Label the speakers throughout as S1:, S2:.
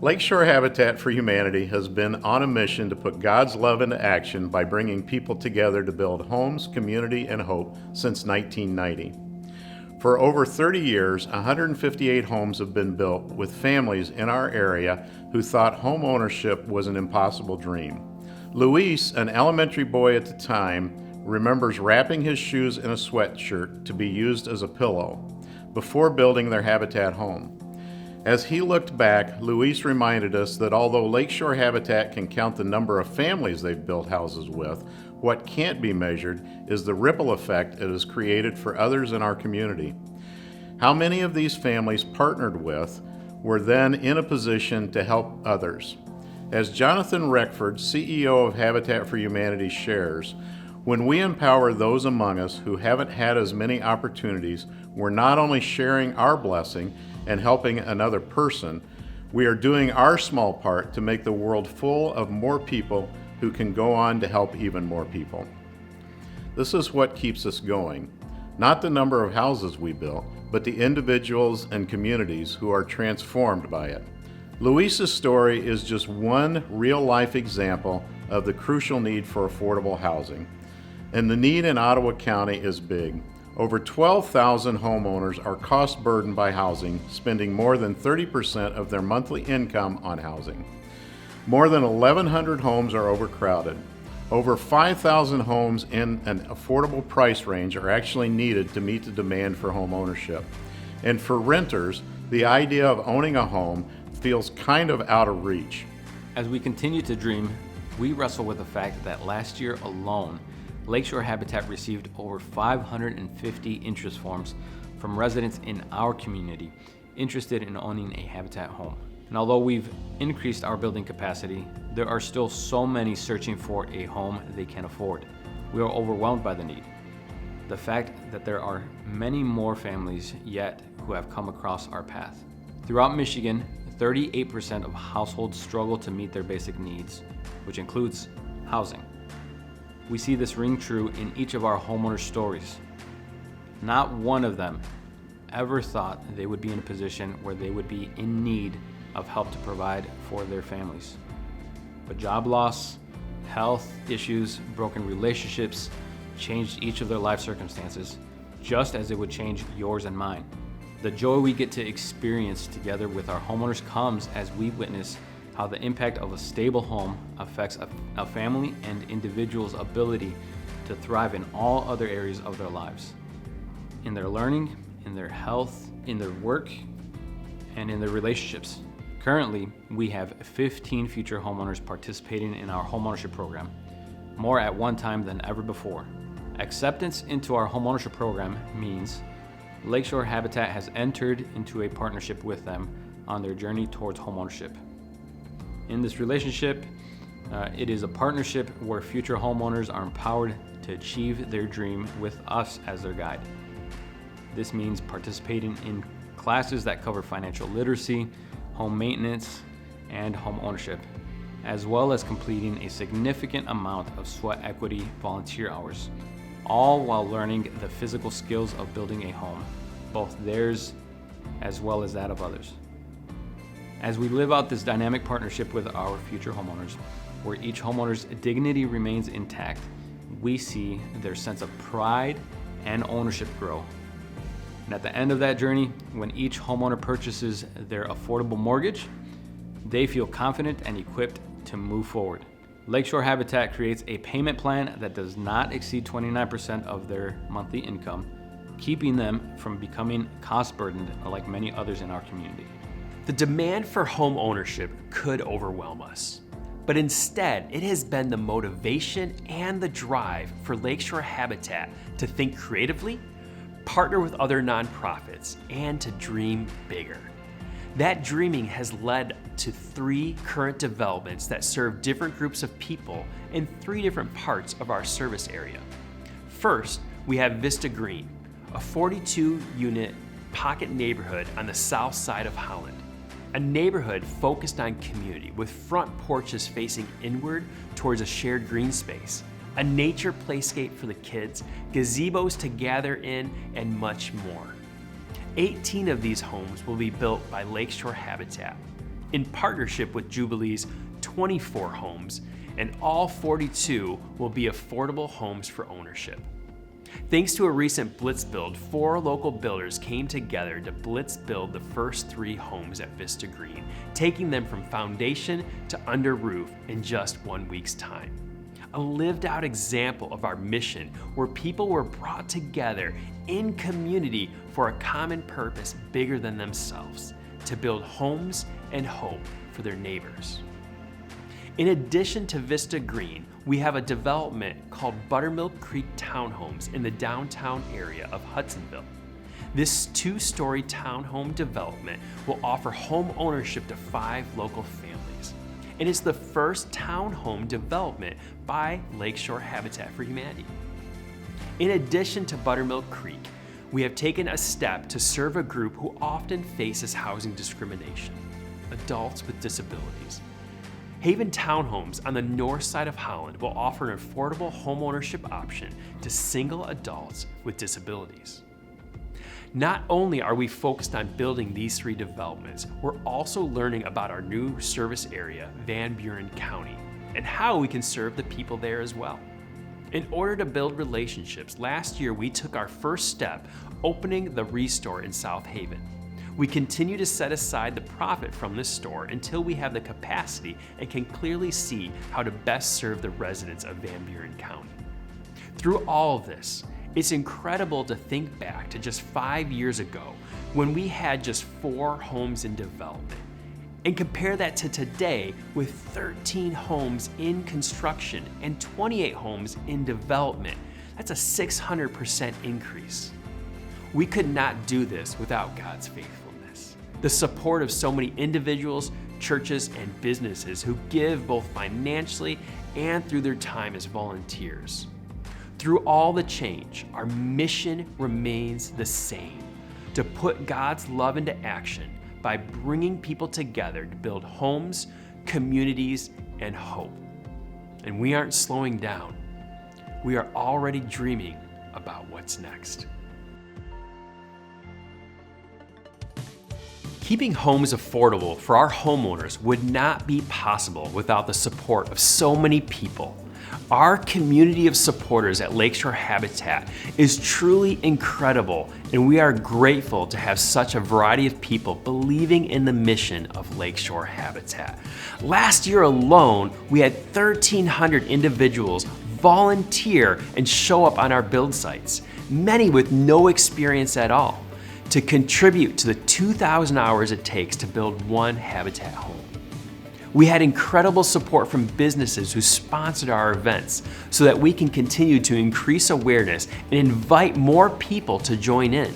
S1: Lakeshore Habitat for Humanity has been on a mission to put God's love into action by bringing people together to build homes, community, and hope since 1990. For over 30 years, 158 homes have been built with families in our area who thought home ownership was an impossible dream. Luis, an elementary boy at the time, remembers wrapping his shoes in a sweatshirt to be used as a pillow before building their Habitat home. As he looked back, Luis reminded us that although Lakeshore Habitat can count the number of families they've built houses with, what can't be measured is the ripple effect it has created for others in our community. How many of these families partnered with were then in a position to help others? As Jonathan Reckford, CEO of Habitat for Humanity, shares, when we empower those among us who haven't had as many opportunities, we're not only sharing our blessing and helping another person, we are doing our small part to make the world full of more people who can go on to help even more people. This is what keeps us going. Not the number of houses we built, but the individuals and communities who are transformed by it. Luis's story is just one real-life example of the crucial need for affordable housing. And the need in Ottawa County is big. Over 12,000 homeowners are cost-burdened by housing, spending more than 30% of their monthly income on housing. More than 1,100 homes are overcrowded. Over 5,000 homes in an affordable price range are actually needed to meet the demand for home ownership. And for renters, the idea of owning a home feels kind of out of reach.
S2: As we continue to dream, we wrestle with the fact that last year alone, Lakeshore Habitat received over 550 interest forms from residents in our community interested in owning a Habitat home. And although we've increased our building capacity, there are still so many searching for a home they can afford. We are overwhelmed by the need. The fact that there are many more families yet who have come across our path. Throughout Michigan, 38% of households struggle to meet their basic needs, which includes housing. We see this ring true in each of our homeowner stories. Not one of them ever thought they would be in a position where they would be in need of help to provide for their families. But job loss, health issues, broken relationships changed each of their life circumstances, just as it would change yours and mine. The joy we get to experience together with our homeowners comes as we witness how the impact of a stable home affects a family and individual's ability to thrive in all other areas of their lives. In their learning, in their health, in their work, and in their relationships. Currently, we have 15 future homeowners participating in our homeownership program, more at one time than ever before. Acceptance into our homeownership program means Lakeshore Habitat has entered into a partnership with them on their journey towards homeownership. In this relationship, it is a partnership where future homeowners are empowered to achieve their dream with us as their guide. This means participating in classes that cover financial literacy, home maintenance, and home ownership, as well as completing a significant amount of sweat equity volunteer hours, all while learning the physical skills of building a home, both theirs as well as that of others. As we live out this dynamic partnership with our future homeowners, where each homeowner's dignity remains intact, we see their sense of pride and ownership grow. And at the end of that journey, when each homeowner purchases their affordable mortgage, they feel confident and equipped to move forward. Lakeshore Habitat creates a payment plan that does not exceed 29% of their monthly income, keeping them from becoming cost burdened like many others in our community.
S3: The demand for home ownership could overwhelm us, but instead it has been the motivation and the drive for Lakeshore Habitat to think creatively, partner with other nonprofits, and to dream bigger. That dreaming has led to 3 current developments that serve different groups of people in 3 different parts of our service area. First, we have Vista Green, a 42-unit pocket neighborhood on the south side of Holland. A neighborhood focused on community with front porches facing inward towards a shared green space, a nature playscape for the kids, gazebos to gather in, and much more. 18 of these homes will be built by Lakeshore Habitat. in partnership with Jubilee's 24 homes, and all 42 will be affordable homes for ownership. Thanks to a recent Blitz Build, 4 local builders came together to Blitz Build the first 3 homes at Vista Green, taking them from foundation to under roof in just 1 week's time. A lived out example of our mission where people were brought together in community for a common purpose bigger than themselves, to build homes and hope for their neighbors. In addition to Vista Green, we have a development called Buttermilk Creek Townhomes in the downtown area of Hudsonville. This 2-story townhome development will offer home ownership to 5 local families. And it's the first townhome development by Lakeshore Habitat for Humanity. In addition to Buttermilk Creek, we have taken a step to serve a group who often faces housing discrimination: adults with disabilities. Haven Townhomes on the north side of Holland will offer an affordable homeownership option to single adults with disabilities. Not only are we focused on building these 3 developments, we're also learning about our new service area, Van Buren County, and how we can serve the people there as well. In order to build relationships, last year we took our first step opening the Restore in South Haven. We continue to set aside the profit from this store until we have the capacity and can clearly see how to best serve the residents of Van Buren County. Through all of this, it's incredible to think back to just 5 years ago when we had just 4 homes in development, and compare that to today with 13 homes in construction and 28 homes in development. That's a 600% increase. We could not do this without God's faithfulness, the support of so many individuals, churches, and businesses who give both financially and through their time as volunteers. Through all the change, our mission remains the same: to put God's love into action by bringing people together to build homes, communities, and hope. And we aren't slowing down. We are already dreaming about what's next. Keeping homes affordable for our homeowners would not be possible without the support of so many people. Our community of supporters at Lakeshore Habitat is truly incredible, and we are grateful to have such a variety of people believing in the mission of Lakeshore Habitat. Last year alone, we had 1,300 individuals volunteer and show up on our build sites, many with no experience at all, to contribute to the 2,000 hours it takes to build one Habitat home. We had incredible support from businesses who sponsored our events so that we can continue to increase awareness and invite more people to join in.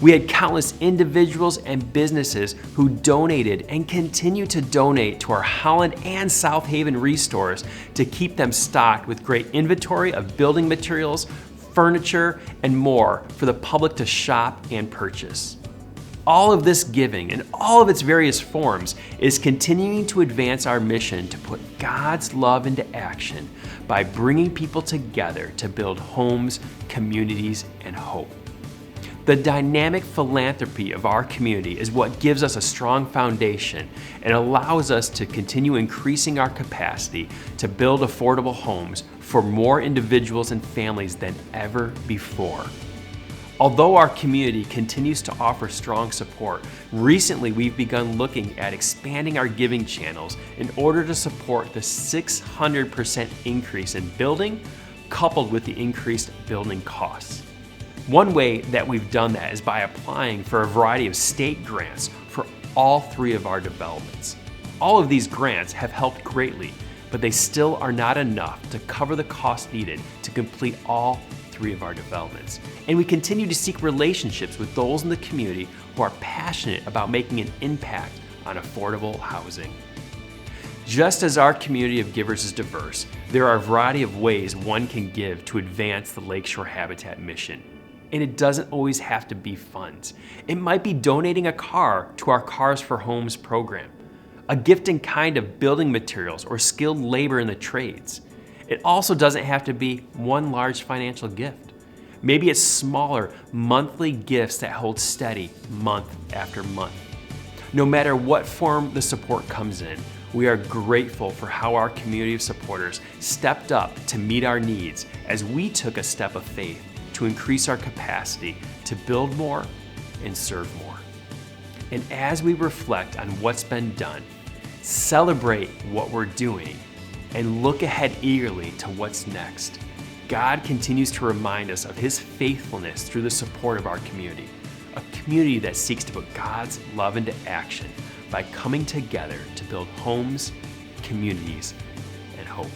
S3: We had countless individuals and businesses who donated and continue to donate to our Holland and South Haven Restores to keep them stocked with great inventory of building materials, furniture, and more for the public to shop and purchase. All of this giving in all of its various forms is continuing to advance our mission to put God's love into action by bringing people together to build homes, communities, and hope. The dynamic philanthropy of our community is what gives us a strong foundation and allows us to continue increasing our capacity to build affordable homes for more individuals and families than ever before. Although our community continues to offer strong support, recently we've begun looking at expanding our giving channels in order to support the 600% increase in building, coupled with the increased building costs. One way that we've done that is by applying for a variety of state grants for all 3 of our developments. All of these grants have helped greatly, but they still are not enough to cover the cost needed to complete all 3 of our developments. And we continue to seek relationships with those in the community who are passionate about making an impact on affordable housing. Just as our community of givers is diverse, there are a variety of ways one can give to advance the Lakeshore Habitat mission. And it doesn't always have to be funds. It might be donating a car to our Cars for Homes program, a gift in kind of building materials or skilled labor in the trades. It also doesn't have to be one large financial gift. Maybe it's smaller monthly gifts that hold steady month after month. No matter what form the support comes in, we are grateful for how our community of supporters stepped up to meet our needs as we took a step of faith to increase our capacity to build more and serve more. And as we reflect on what's been done, celebrate what we're doing, and look ahead eagerly to what's next, God continues to remind us of His faithfulness through the support of our community, a community that seeks to put God's love into action by coming together to build homes, communities, and hope.